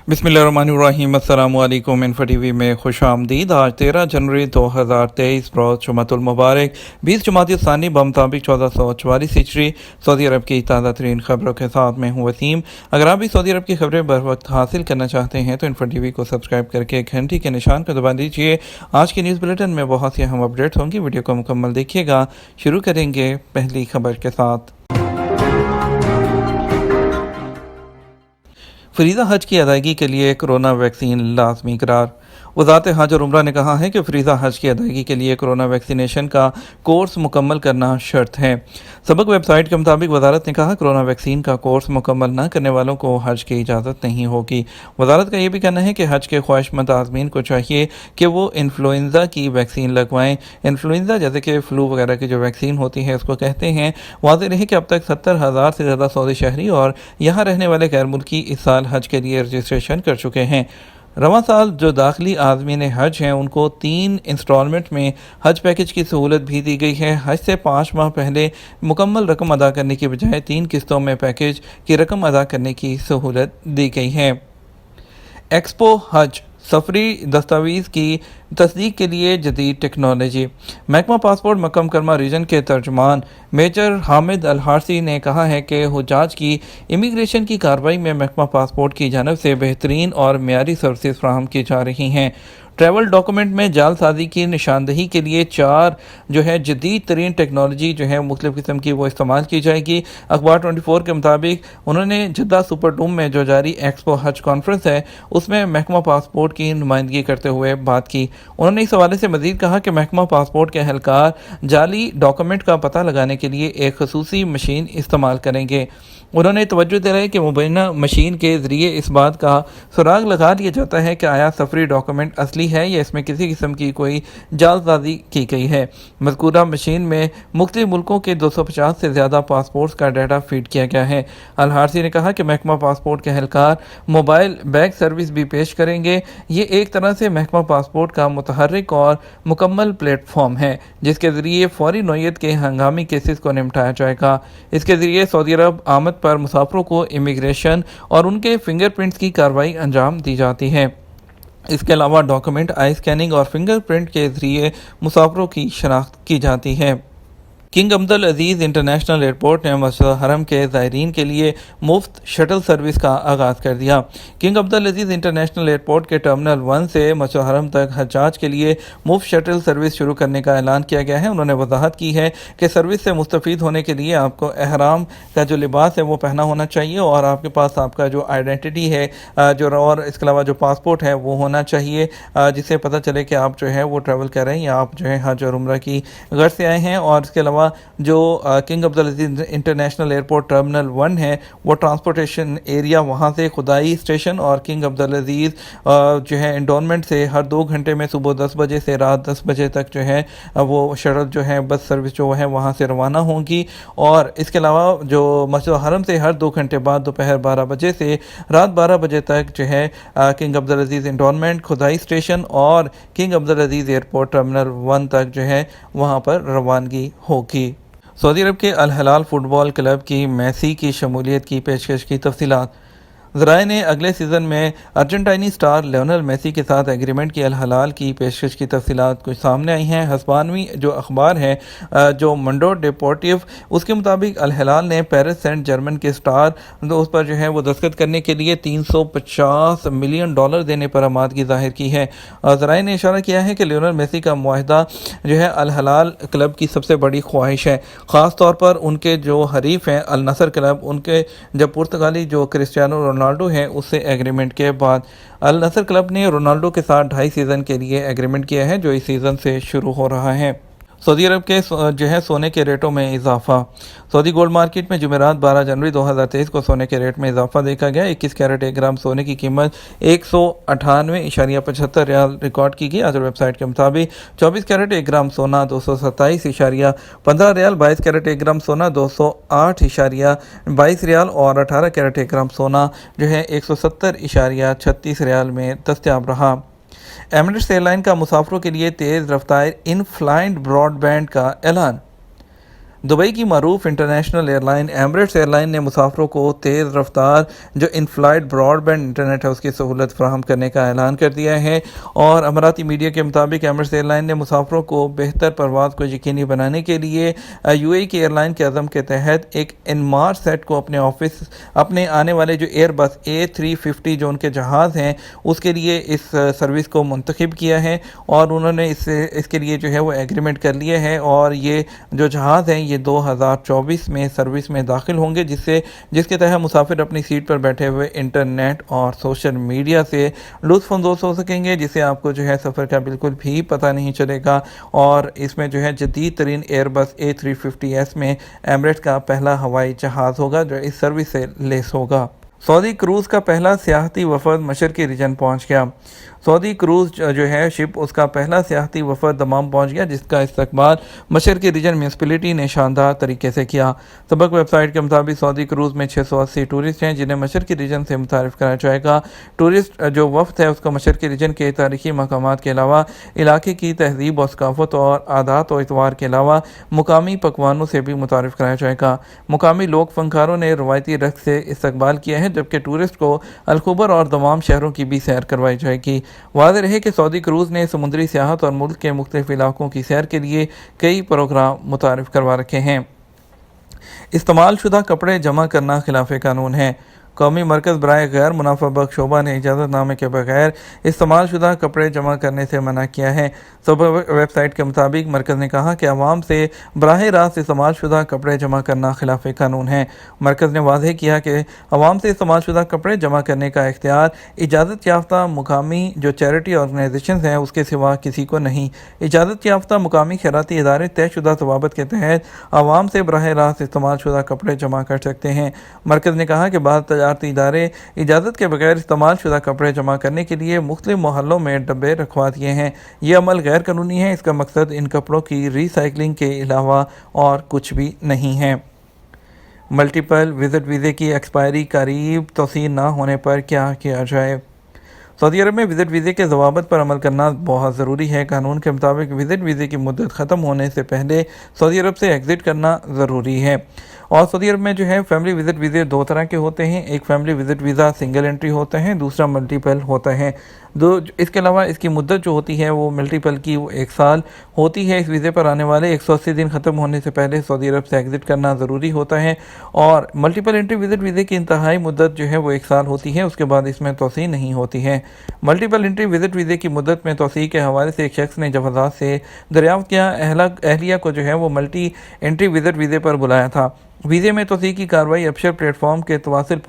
बिस्मिल्लाहिर्रहमानिर्रहीम। अस्सलामु अलैकुम। इन्फो टीवी में खुश आमदीद। आज 13 जनवरी 2023 रोज़ जुमातुल मुबारक 20 जमाती सानी बमुताबिक 1444 हिजरी सऊदी अरब की ताज़ा तरीन खबरों के साथ मैं हूँ वसीम। अगर आप भी सऊदी अरब की खबरें बर वक्त हासिल करना चाहते हैं तो इन्फो टीवी को सब्सक्राइब करके घंटी के निशान को दबा दीजिए। आज की न्यूज़ बुलेटिन में बहुत सी अहम अपडेट्स होंगी, वीडियो को मुकम्मल देखिएगा। शुरू करेंगे पहली खबर के साथ। फरीज़ा हज की अदायगी के लिए कोरोना वैक्सीन लाजमी करार। वज़ारत हज और उम्रा ने कहा है कि फरीज़ा हज की अदायगी के लिए कोरोना वैक्सीनेशन का कोर्स मुकम्मल करना शर्त है। सबक वेबसाइट के मुताबिक वज़ारत ने कहा कोरोना वैक्सीन का कोर्स मुकम्मल न करने वालों को हज की इजाज़त नहीं होगी। वज़ारत का ये भी कहना है कि हज के ख्वाहिशमंद आज़मीन को चाहिए कि वो इन्फ्लुएंज़ा की वैक्सीन लगवाएँ। इन्फ्लुएंज़ा जैसे कि फ़्लू वगैरह की जो वैक्सीन होती है उसको कहते हैं। वाज़ेह रहे कि अब तक 70,000 से ज़्यादा सऊदी शहरी और यहाँ रहने वाले गैर मुल्की इस साल हज के लिए रजिस्ट्रेशन कर चुके हैं। रवां साल जो दाखिली आज़मीन हज हैं उनको 3 इंस्टॉलमेंट में हज पैकेज की सहूलत भी दी गई है। हज से 5 माह पहले मुकम्मल रकम अदा करने की बजाय 3 किस्तों में पैकेज की रकम अदा करने की सहूलत दी गई है। एक्सपो हज सफरी दस्तावेज़ की तस्दीक के लिए जदीद टेक्नोलॉजी। महकमा पासपोर्ट मक्का मुकरमा रीजन के तर्जुमान मेजर हामिद अल हारसी ने कहा है कि हुज्जाज की इमिग्रेशन की कार्रवाई में महकमा पासपोर्ट की जानब से बेहतरीन और मियारी सर्विसेज फराहम की जा रही हैं। ट्रैवल डॉक्यूमेंट में जालसाजी की निशानदही के लिए 4 जो है जदीद तरीन टेक्नोलॉजी जो है मुख्तलिफ़ किस्म की वो इस्तेमाल की जाएगी। अखबार 24 के मुताबिक उन्होंने जद्दा सुपर डूम में जो जारी एक्सपो हज कॉन्फ्रेंस है उसमें महकमा पासपोर्ट की नुमाइंदगी करते हुए बात की। उन्होंने इस हवाले से मजीद कहा कि महकमा पासपोर्ट के एहलकार जाली डॉक्यूमेंट का पता लगाने के लिए एक खसूसी मशीन इस्तेमाल करेंगे। उन्होंने तवज्जो दिलाई कि मुबैना मशीन के ज़रिए इस बात का सुराग लगा लिया जाता है कि आया सफरी डॉक्यूमेंट असली है या इसमें किसी किस्म की कोई जालसाजी की गई है। मज़कूरा मशीन में मुख्तलिफ मुल्कों के 250 से ज़्यादा पासपोर्ट्स का डाटा फीड किया गया है। अल हारसी ने कहा कि महकमा पासपोर्ट के एहलकार मोबाइल बैग सर्विस भी पेश करेंगे। ये एक तरह से महकमा पासपोर्ट का मुतहर्रिक और मुकम्मल प्लेटफॉर्म है जिसके ज़रिए फौरी नौयत के हंगामी केसेस को निपटाया जाएगा। इसके ज़रिए सऊदी अरब आमद पर मुसाफरों को इमिग्रेशन और उनके फिंगरप्रिंट्स की कार्रवाई अंजाम दी जाती है। इसके अलावा डॉक्यूमेंट आई स्कैनिंग और फिंगरप्रिंट के ज़रिए मुसाफरों की शनाख्त की जाती है। किंग अब्दुल अजीज़ इंटरनेशनल एयरपोर्ट ने मस्जिद हरम के ज़ायरीन के लिए मुफ्त शटल सर्विस का आगाज़ कर दिया। किंग अब्दुल अजीज़ इंटरनेशनल एयरपोर्ट के टर्मिनल 1 से मस्जिद हरम तक हज्जाज के लिए मुफ्त शटल सर्विस शुरू करने का ऐलान किया गया है। उन्होंने वजाहत की है कि सर्विस से मुस्तफ़ीद होने के लिए आपको एहराम का जो लिबास है वो पहना होना चाहिए और आपके पास आपका जो आइडेंटिटी है जो और इसके अलावा जो पासपोर्ट है वो होना चाहिए जिससे पता चले कि आप जो है वो ट्रैवल कर रहे हैं या आप जो है हज और उम्रा की गर्ज से आए हैं। और इसके अलावा जो किंग अब्दुल अजीज़ इंटरनेशनल एयरपोर्ट टर्मिनल 1 है वो ट्रांसपोर्टेशन एरिया वहाँ से खुदाई स्टेशन और किंग अब्दुल अजीज़ जो है इंडोनमेंट से हर 2 घंटे में सुबह 10 बजे से रात 10 बजे तक जो है वो शटल जो है बस सर्विस जो है वहाँ से रवाना होंगी। और इसके अलावा जो मस्जिद हरम से हर 2 घंटे बाद दोपहर 12 बजे से रात 12 बजे तक जो है किंग अब्दुल अजीज़ इंडोनमेंट खुदाई स्टेशन और किंग अब्दुल अजीज़ एयरपोर्ट टर्मिनल 1 तक जो है वहाँ पर रवानगी होगी। सऊदी अरब के अल हिलाल फुटबॉल क्लब की मेसी की शमूलियत की पेशकश की तफसीलात। ज़राए ने अगले सीज़न में अर्जेंटाइनी स्टार लियोनेल मेसी के साथ एग्रीमेंट की अल हिलाल की पेशकश की तफसीलात कुछ सामने आई हैं। हस्पानवी जो अखबार है जो मंडो डेपोर्टिव उसके मुताबिक अल हिलाल ने पेरिस सेंट जर्मन के स्टार तो उस पर जो है वो दस्तखत करने के लिए $350 मिलियन देने पर आमादगी जाहिर की है। ज़राए ने इशारा किया है कि लियोनेल मेसी का मुआहदा जो है अल हिलाल क्लब की सबसे बड़ी ख्वाहिश है। ख़ास तौर पर उनके जो हरीफ हैं अल नसर क्लब उनके जब पुर्तगाली जो क्रिस्टियानो रोनाल्डो है उससे एग्रीमेंट के बाद अल नसर क्लब ने रोनाल्डो के साथ 2.5 सीज़न के लिए एग्रीमेंट किया है जो इस सीज़न से शुरू हो रहा है। सऊदी अरब के जो है सोने के रेटों में इजाफा। सऊदी गोल्ड मार्केट में जुमेरात 12 जनवरी 2023 को सोने के रेट में इजाफा देखा गया। 21 कैरेट 1 ग्राम सोने की कीमत 198.75 रियाल रिकॉर्ड की गई। आज वेबसाइट के मुताबिक 24 कैरेट 1 ग्राम सोना 227.15 रियाल, 22 कैरेट 1 ग्राम सोना 208.22 रियाल और 18 कैरेट 1 ग्राम सोना जो है 170.36 रियाल में दस्तयाब रहा। एमिरेट्स एयरलाइन का मुसाफिरों के लिए तेज़ रफ्तार इन फ्लाइट ब्रॉडबैंड का ऐलान। दुबई की मरूफ इंटरनेशनल एयरलाइन एमरेट्स एयरलाइन ने मुसाफरों को तेज़ रफ्तार जो इन फ्लाइट ब्रॉडबैंड इंटरनेट है उसकी सहूलत फराहम करने का ऐलान कर दिया है। और अमराती मीडिया के मुताबिक एमरेट्स एयरलाइन ने मुसाफरों को बेहतर परवाज़ को यकीनी बनाने के लिए यूएई की एयरलाइन के अज़म के तहत एक इनमार सेट को अपने आने वाले जो एयरबस A350 जो उनके जहाज़ हैं उसके लिए इस सर्विस को मुंतखब किया है और उन्होंने इसके लिए जो है वो एग्रीमेंट कर लिया है और ये जो जहाज़ हैं ये 2024 में सर्विस में दाखिल होंगे जिसके तहत मुसाफिर अपनी सीट पर बैठे हुए इंटरनेट और सोशल मीडिया से लुत्फ़ अंदोज़ हो सकेंगे, जिससे आपको जो है सफ़र का बिल्कुल भी पता नहीं चलेगा। और इसमें जो है जदीद तरीन एयरबस A350S में एमरेट्स का पहला हवाई जहाज़ होगा जो इस सर्विस से लेस होगा। सऊदी क्रूज़ का पहला सियाहती वफद मशरक़ी रीजन पहुंच गया। सऊदी क्रूज़ जो है शिप उसका पहला सियाहती वफद दमाम पहुंच गया, जिसका इस्तकबाल मशरक़ी रीजन म्यूनसिपैलिटी ने शानदार तरीके से किया। सबक वेबसाइट के मुताबिक सऊदी क्रूज़ में 680 टूरिस्ट हैं जिन्हें मशरक़ी रीजन से मुतारिफ़ कराया जाएगा। टूरिस्ट जो वफ्द है उसका मशरक़ी रीजन के तारीख़ी मकामात के अलावा इलाके की तहज़ीब और सकाफ़त और आदात और इतवार के अलावा मुकामी पकवानों से भी मुतारिफ़ कराया जाएगा। मुकामी लोक फनकारों ने रवायती रक़्स से इस्तकबाल किया है, जबकि टूरिस्ट को अलखुबर और तमाम शहरों की भी सैर करवाई जाएगी। वाज़ेह रहे कि सऊदी क्रूज़ ने समुद्री सियाहत और मुल्क के मुख्तलिफ इलाकों की सैर के लिए कई प्रोग्राम मुतारिफ़ करवा रखे हैं। इस्तेमाल शुदा कपड़े जमा करना खिलाफ कानून है। कौमी मरकज़ बराए गैर मुनाफा बख्श शोबा ने इजाज़तनामे के बगैर इस्तेमाल शुदा कपड़े जमा करने से मना किया है। सबक वेबसाइट के मुताबिक मरकज़ ने कहा कि आवाम से बराह रास्त इस्तेमाल शुदा कपड़े जमा करना खिलाफ कानून है। मरकज़ ने वाज़ेह किया कि आवाम से इस्तेमाल शुदा कपड़े जमा करने का इख्तियार इजाज़त याफ्ता मुकामी जो चैरिटी ऑर्गेनाइजेशन हैं उसके सिवा किसी को नहीं। इजाज़त याफ्ता मुकामी खैराती इदारे तयशुदा ज़वाबित के तहत आवाम से बराह रास्त इस्तेमाल शुदा कपड़े जमा कर सकते हैं। मरकज़ ने कहा कि बाद तजारती इदारे इजाज़त के बगैर इस्तेमाल शुदा कपड़े जमा करने के लिए मुख्तलिफ मोहल्लों में डब्बे रखवा दिए हैं। ये अमल गैर कानूनी है। इसका मकसद इन कपड़ों की रीसाइकलिंग के अलावा और कुछ भी नहीं है। मल्टीपल विज़िट वीज़े की एक्सपायरी करीब तौसील ना होने पर क्या किया जाए। सऊदी अरब में विज़िट वीज़े के ज़वाबित पर अमल करना बहुत ज़रूरी है। कानून के मुताबिक विज़िट वीज़े की मुद्दत ख़त्म होने से पहले सऊदी अरब से एग्ज़िट करना ज़रूरी है। और सऊदी अरब में जो है फैमिली विज़िट वीज़े दो तरह के होते हैं। एक family visit visa single entry होता है, दूसरा मल्टीपल होता है। इसके अलावा इसकी मुद्दत जो होती है वो मल्टीपल की वो 1 साल होती है। इस वीज़े पर आने वाले 180 दिन ख़त्म होने से पहले सऊदी अरब से एग्ज़िट करना ज़रूरी होता है। और मल्टीपल एंट्री विज़िट वीज़े की इंतहाई मुद्दत जो है वो 1 साल होती है, उसके बाद इसमें तोसी नहीं होती है। मल्टीपल एंट्री विज़िट वीज़े की मुद्दत में तोसी के हवाले से एक शख्स ने जब वज़ाहत से दरियाफ़्त किया अहलिया को जो है वो मल्टी एंट्री विज़िट वीज़े पर बुलाया था। वीज़े में तोसी की कार्रवाई अबशर प्लेटफॉर्म के तवासिल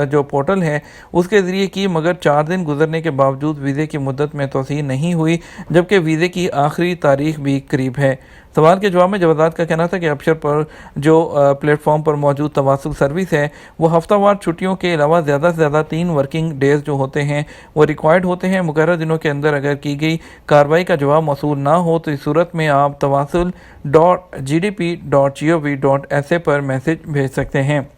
जो पोर्टल है उसके ज़रिए की, मगर 4 दिन गुजरने के बावजूद वीज़े की मुद्दत में तोसी नहीं हुई, जबकि वीज़े की आखिरी तारीख भी करीब है। सवाल के जवाब में जवादात का कहना था कि अबशर पर जो प्लेटफॉर्म पर मौजूद तवासुल सर्विस है वो हफ्तावार छुट्टियों के अलावा ज़्यादा से ज़्यादा 3 वर्किंग डेज़ जो होते हैं वो रिक्वायर्ड होते हैं। मुकर्रर दिनों के अंदर अगर की गई कार्रवाई का जवाब मौसूल ना हो तो इस सूरत में आप tawassul.gdp.gov.sa पर मैसेज भेज सकते हैं।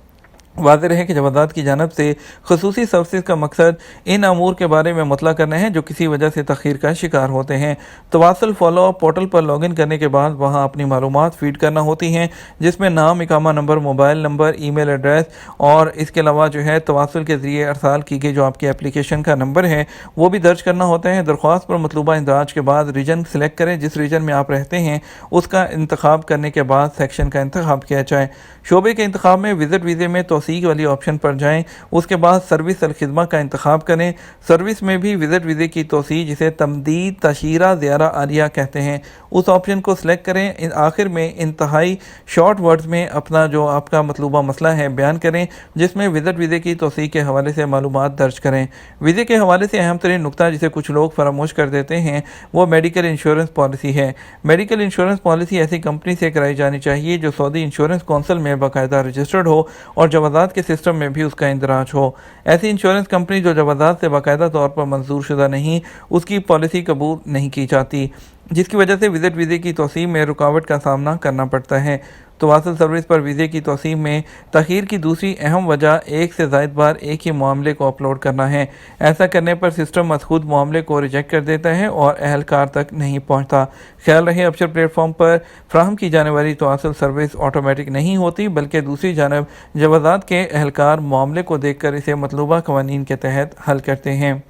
वाज़ेह रहे कि जवादात की जानब से खसूसी सर्विस का मकसद इन अमूर के बारे में मुतला करना है जो किसी वजह से तख़ीर का शिकार होते हैं। तवासल फॉलो अप पोर्टल पर लॉगिन करने के बाद वहां अपनी मालूमात फीड करना होती हैं, जिसमें नाम, इकामा number, mobile number, email address और इसके अलावा जो है तवासल के ज़रिए अरसाल की गई जो आपकी एप्लीकेशन का नंबर है वो भी दर्ज करना होता है। दरख्वास्त पर मतलूबा इंदराज के बाद रीजन सेलेक्ट करें। जिस रीजन में आप रहते हैं उसका इंतखाब करने के बाद सेक्शन का इंतखाब किया जाए। शोबे के इंतखाब में विज़िट वीज़े में तौसीक वाली ऑप्शन पर जाएं। उसके बाद सर्विस अल खिदमा का इंतखाब करें। सर्विस में भी विज़िट वीज़े की तौसीक जिसे तमदीद तशीरा ज़ियारा आलिया कहते हैं उस ऑप्शन को सिलेक्ट करें। आखिर में इंतहाई शॉर्ट वर्ड्स में अपना जो आपका मतलूबा मसला है बयान करें, जिसमें विज़िट वीज़े की तौसीक के हवाले से मालूमात दर्ज करें। वीज़े के हवाले से अहम तरीन नुकता जिसे कुछ लोग फरामोश कर देते हैं वो मेडिकल इंश्योरेंस पॉलिसी है। मेडिकल इंश्योरेंस पॉलिसी ऐसी कंपनी से कराई जानी चाहिए जो सऊदी इंश्योरेंस कौंसिल में बाकायदा रजिस्टर्ड हो और जवाज़ात के सिस्टम में भी उसका इंदराज हो। ऐसी इंश्योरेंस कंपनी जो जवाज़ात से बाकायदा तौर पर मंजूर शुदा नहीं, उसकी पॉलिसी कबूल नहीं की जाती, जिसकी वजह से विज़िट वीज़े की तौसीक में रुकावट का सामना करना पड़ता है। तवासल सर्विस पर वीज़े की तौसीम में तख़ीर की दूसरी अहम वजह एक से ज़ायद बार एक ही मामले को अपलोड करना है। ऐसा करने पर सिस्टम खुद मामले को रिजेक्ट कर देता है और अहलकार तक नहीं पहुँचता। ख्याल रहे अबशर प्लेटफॉर्म पर फ्राहम की जाने वाली तवासल सर्विस ऑटोमेटिक नहीं होती, बल्कि दूसरी जानब जवाज़ात के अहलकार मामले को देखकर इसे मतलूबा क़वानीन के तहत हल करते हैं।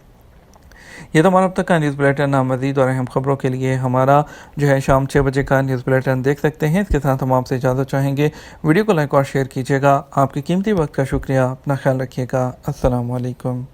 ये तो हमारा अब तक का न्यूज़ बुलेटिन। मज़ीद और अहम खबरों के लिए हमारा शाम 6 बजे का न्यूज़ बुलेटिन देख सकते हैं। इसके साथ हम आपसे इजाज़त चाहेंगे। वीडियो को लाइक और शेयर कीजिएगा। आपके कीमती वक्त का शुक्रिया। अपना ख्याल रखिएगा। अस्सलामु अलैकुम।